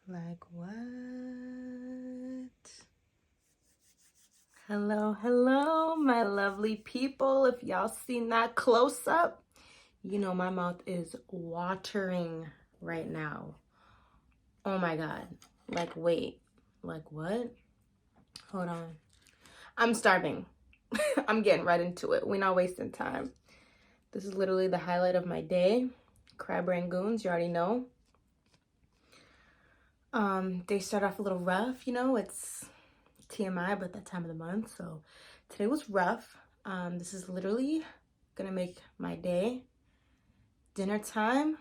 Like what? Hello, hello, my lovely people. If y'all seen that close up, you know my mouth is watering right now. Oh my God. Like, wait. Like what? Hold on. I'm starving. I'm getting right into it. We're not wasting time. This is literally the highlight of my day. Crab Rangoons, you already know. They start off a little rough, you know, it's TMI, but that time of the month. So today was rough. This is literally gonna make my day. Dinner time.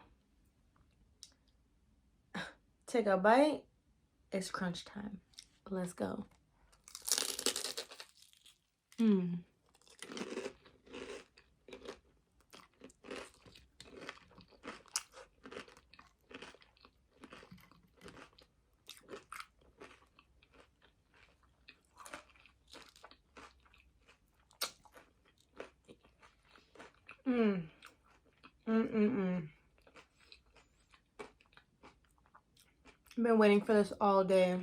Take a bite. It's crunch time. Let's go. Mmm. Mmm. Mmm. I've been waiting for this all day.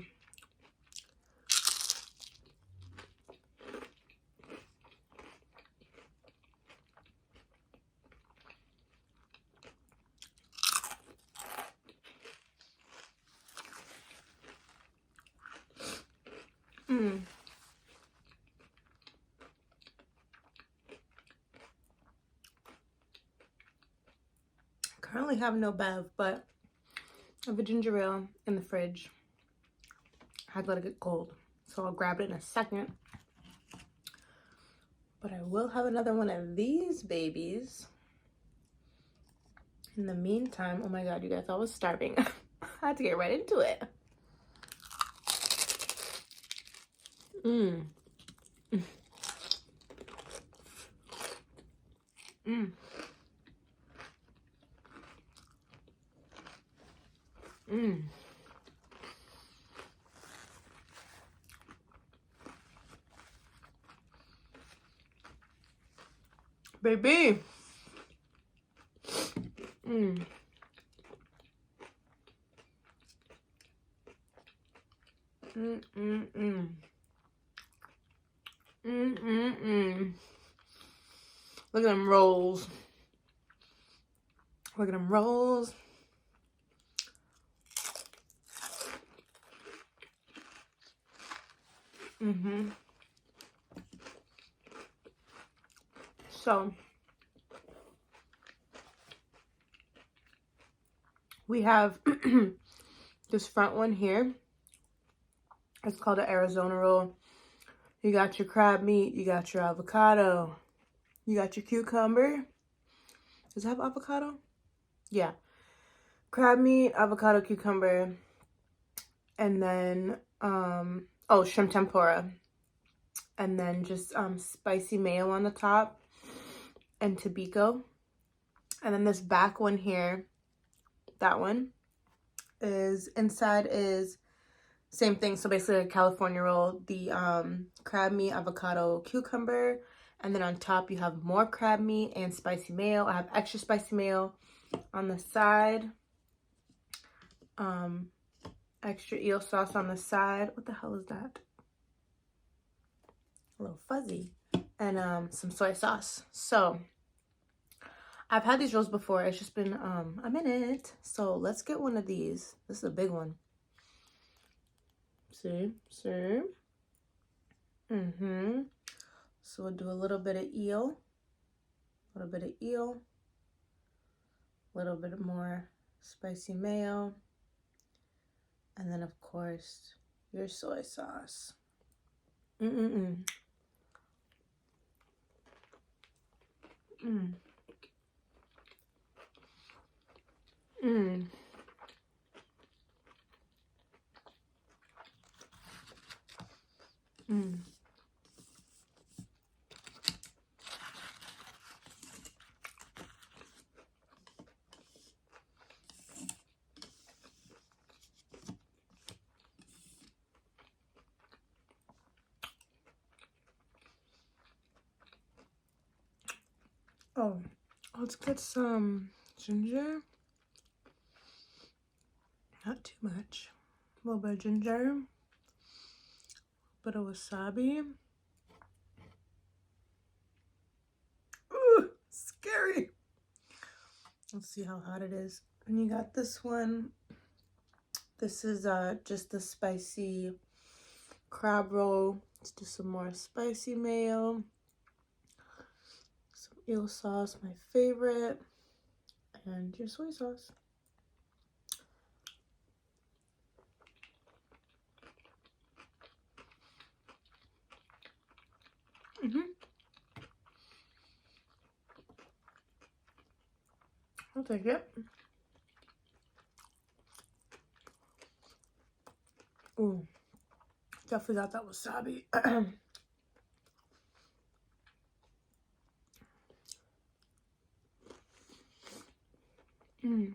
Mmm. Currently have no bev, but I have a ginger ale in the fridge. I had to let it get cold, so I'll grab it in a second. But I will have another one of these babies. In the meantime, oh my God, you guys, I was starving. I had to get right into it. Mmm. Mmm. Mmm. Baby. Mmm. Mmm. Mmm. Look at them rolls. Look at them rolls. Mm-hmm. So we have this front one here. It's called an Arizona roll. You got your crab meat, you got your avocado, you got your cucumber. Does it have avocado? Yeah. Crab meat, avocado, cucumber, and then oh, shrimp tempura. And then just spicy mayo on the top and tobiko. And then this back one here, that one is inside is same thing. So basically a California roll, the crab meat, avocado, cucumber, and then on top you have more crab meat and spicy mayo. I have extra spicy mayo on the side. Extra eel sauce on the side. What the hell is that? A little fuzzy. And some soy sauce. So I've had these rolls before. It's just been a minute. So let's get one of these. This is a big one. See? Mm-hmm. So we'll do a little bit of eel. A little bit of eel. A little bit more spicy mayo. And then, of course, your soy sauce. Mm-mm-mm. Mm. Mm. Mm. Oh, let's get some ginger. Not too much. A little bit of ginger. Bit of wasabi. Ooh, scary. Let's see how hot it is. And you got this one. This is just the spicy crab roll. Let's do some more spicy mayo. Some eel sauce, my favorite. And your soy sauce. I'll take it. Ooh, definitely got that wasabi. Mm.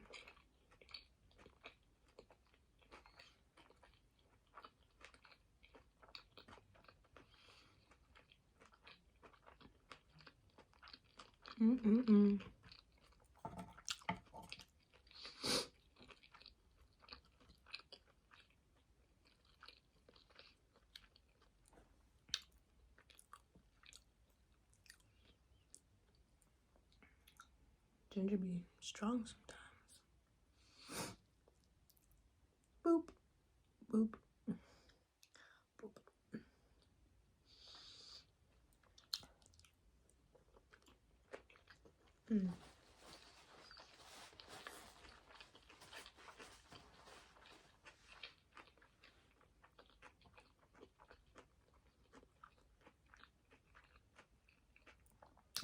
Mm-mm-mm. Ginger be strong sometimes. Boop, boop, boop. Mm.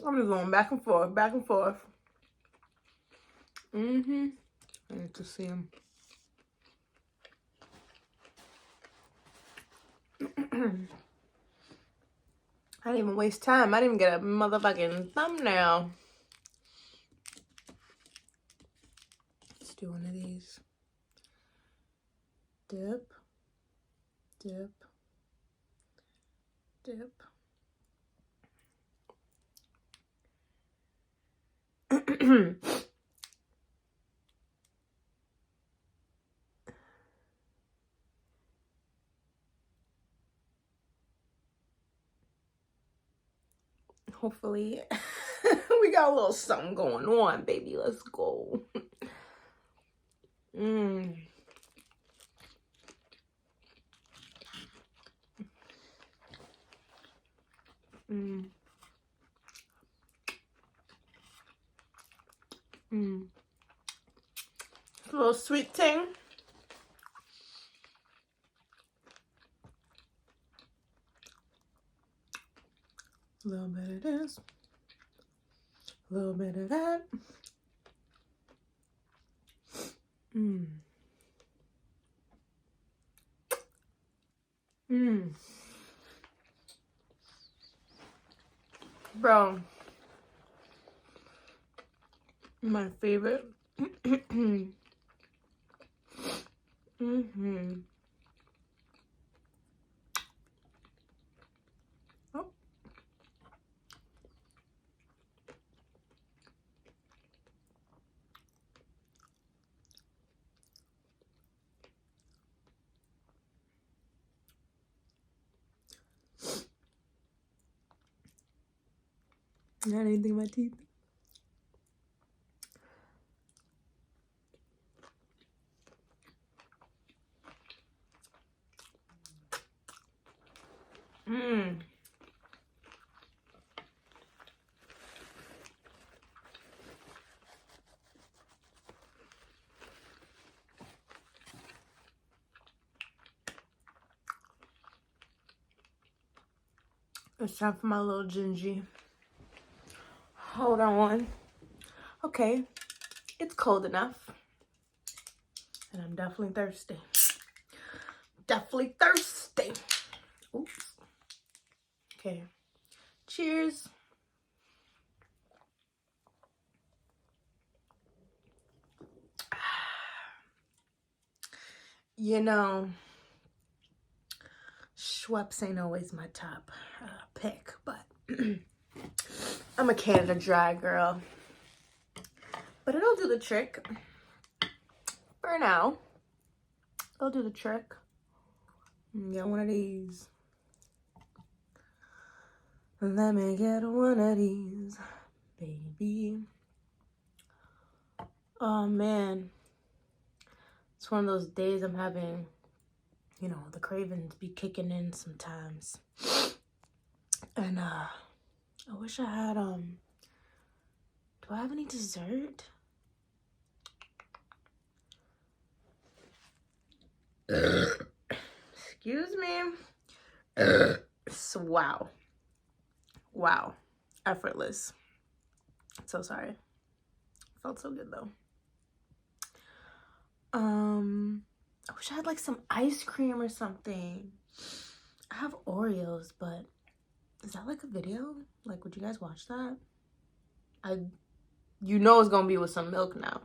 I'm just going back and forth, back and forth. I need to see him. I didn't even waste time. I didn't even get a motherfucking thumbnail. Let's do one of these. Dip, dip, dip. Hopefully, we got a little something going on, baby. Let's go. Mm. Mm. Mm. A little sweet thing. A little bit of this. A little bit of that. Mm. Mm. Bro. My favorite. Oh. Not anything in my teeth. Mmm. It's time for my little gingy. Hold on. Okay. It's cold enough. And I'm definitely thirsty. Definitely thirsty. Oops. Okay. Cheers. You know, Schweppes ain't always my top pick, but I'm a Canada Dry girl. But it'll do the trick for now. They'll do the trick. Get one of these. Let me get one of these, baby. Oh man, it's one of those days I'm having, you know, the cravings be kicking in sometimes. And I wish I had do I have any dessert? Excuse me. So, wow, effortless. So sorry. Felt so good though. I wish I had like some ice cream or something. I have Oreos, but is that like a video? Like, would you guys watch that? You know it's gonna be with some milk now.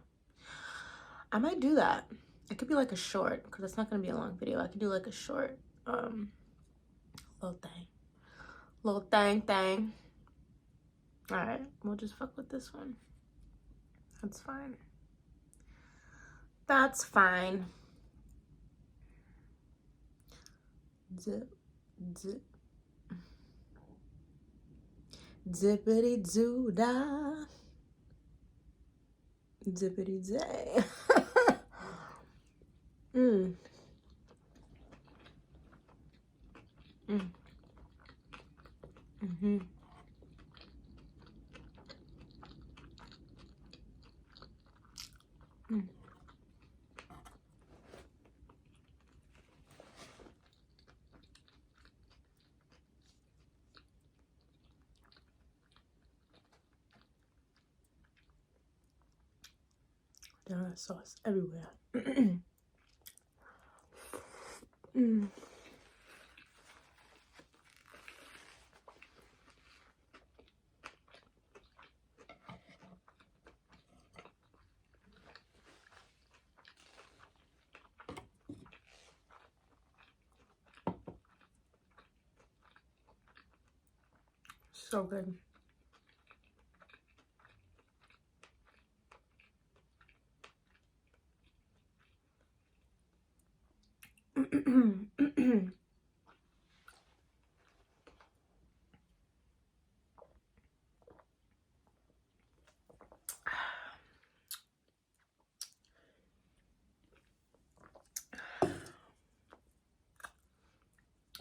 I might do that. It could be like a short, because it's not gonna be a long video. I could do like a short little thing. All right, we'll just fuck with this one. That's fine. That's fine. Zip, zip. Zippity doo da. Zippity day. Mm. Mm-hmm. There is sauce everywhere. So good.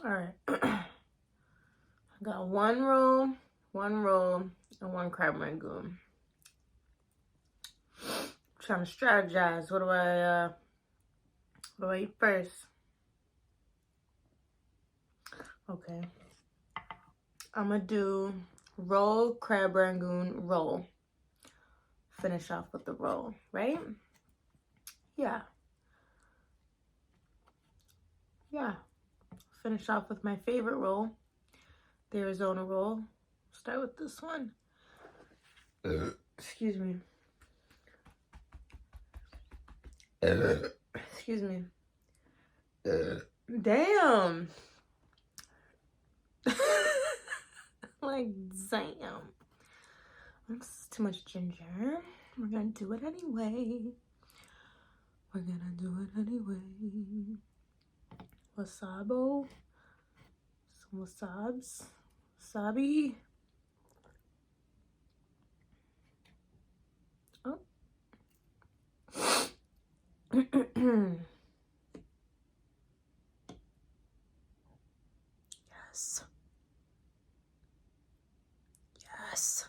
All right. I got one roll, and one crab rangoon. Trying to strategize. What do I eat first? Okay. I'm gonna do roll, crab rangoon, roll. Finish off with the roll, right? Yeah. Finish off with my favorite roll, the Arizona roll. Start with this one. Excuse me. Excuse me. Damn. Like, damn. That's too much ginger. We're gonna do it anyway. Wasabo. Some wasabs. Wasabi. Oh. Yes. Yes.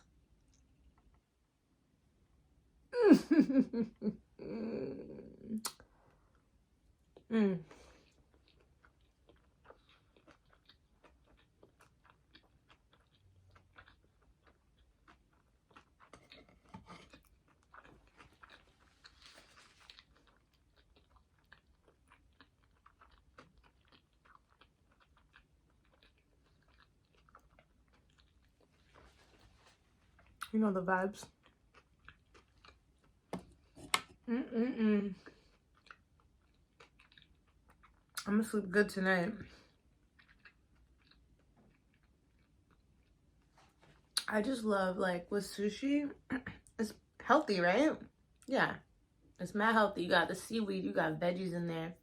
You know the vibes. I'm gonna sleep good tonight. I just love, like, with sushi, it's healthy, right? Yeah, it's mad healthy. You got the seaweed, you got veggies in there.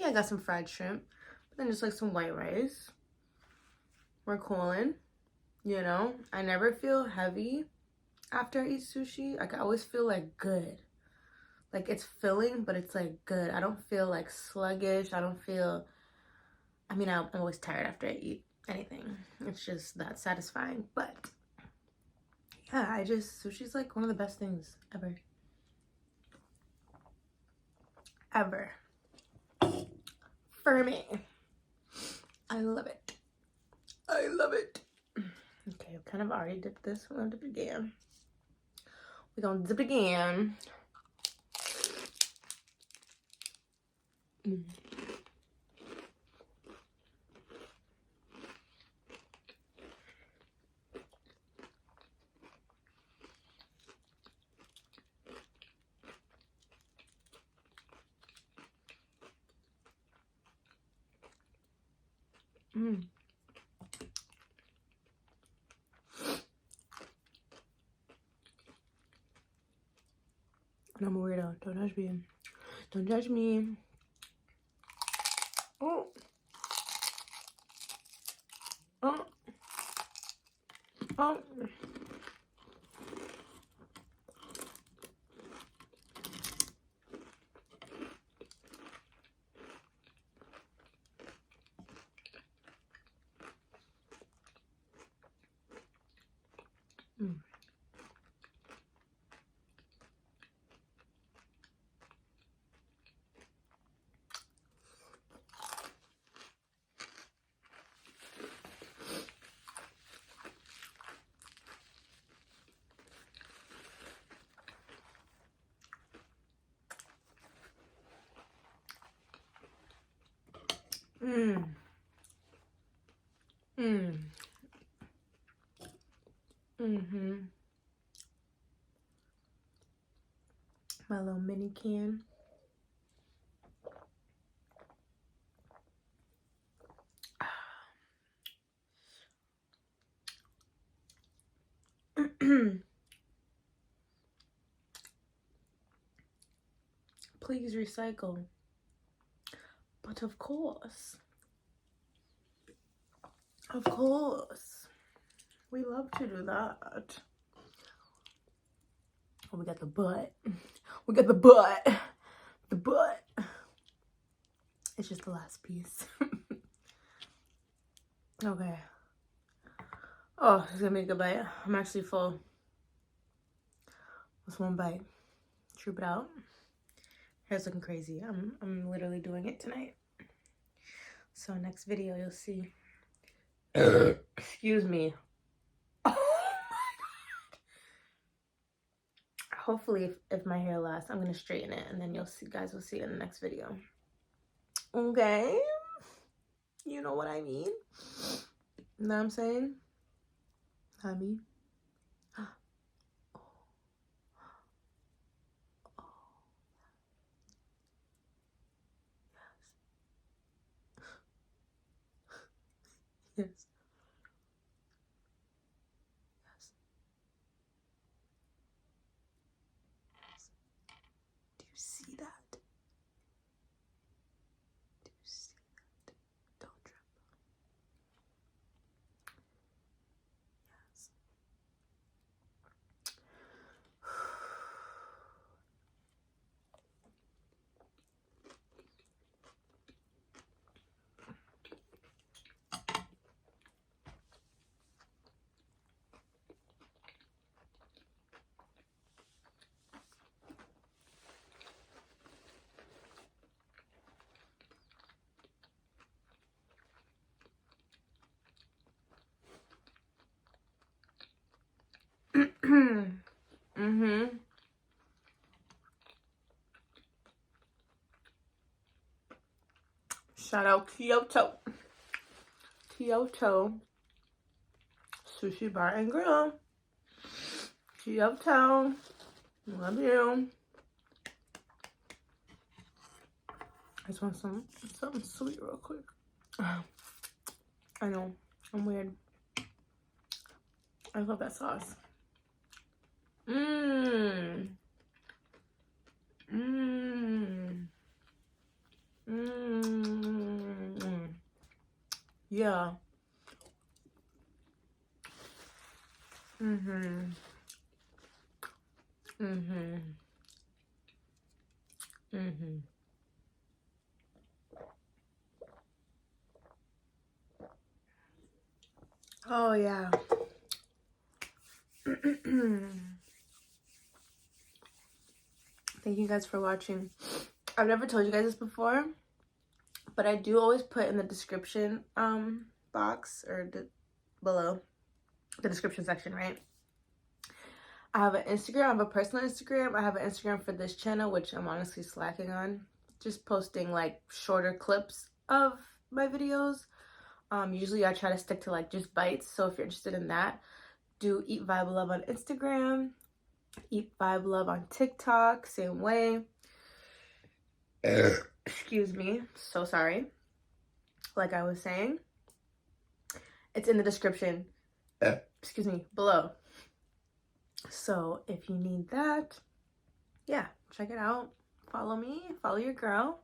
Yeah, I got some fried shrimp. But then just like some white rice. We're cooling. You know, I never feel heavy after I eat sushi. Like I always feel like good. Like it's filling, but it's like good. I don't feel like sluggish. I don't feel, I mean, I'm always tired after I eat anything. It's just that satisfying. But yeah, sushi's like one of the best things ever. Ever. For me. I love it. I love it. Okay, I've kind of already dipped this. We're gonna dip it again. We're gonna dip it again. Mm. Mm. I'm a weirdo. Don't judge me. Don't judge me. Oh. Oh. Oh. Mm. Mm. Mm. Mm-hmm. My little mini can. Please recycle. But of course, we love to do that. Oh, we got the butt. We got the butt. The butt. It's just the last piece. Okay. Oh, it's gonna be a good bite. I'm actually full. Just one bite. Troop it out. Hair's looking crazy. I'm literally doing it tonight. So next video you'll see. Excuse me. Oh my god. Hopefully if my hair lasts, I'm gonna straighten it and then guys will see it in the next video. Okay? You know what I mean? You know what I'm saying? I mean. Yes. Yes. Yes. Yes. Do you see that? Do you see that? Don't trip. Yes. Mm-hmm. Shout out Kyoto. Kyoto Sushi Bar and Grill. Kyoto. Love you. I just want something sweet real quick. I know. I'm weird. I love that sauce. Mmm. Mmm. Mmm. Yeah. Mm-hmm. Mm-hmm. Mm-hmm. Oh, yeah. Thank you guys for watching. I've never told you guys this before, but I do always put in the description box or below the description section, right? I have an Instagram. I have a personal Instagram. I have an Instagram for this channel, which I'm honestly slacking on. Just posting like shorter clips of my videos. Usually I try to stick to like just bites. So if you're interested in that, do EAT.VIBE.LOVE on Instagram. EAT.VIBE.LOVE on TikTok. Same way. Excuse me. So sorry. Like I was saying, it's in the description. Excuse me, below. So if you need that, yeah, check it out. Follow me, follow your girl.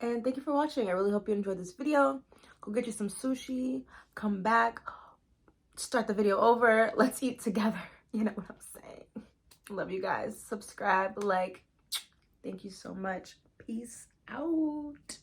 And thank you for watching. I really hope you enjoyed this video. Go get you some sushi, come back, start the video over. Let's eat together. You know what I'm saying? Love you guys. Subscribe, like. Thank you so much. Peace out.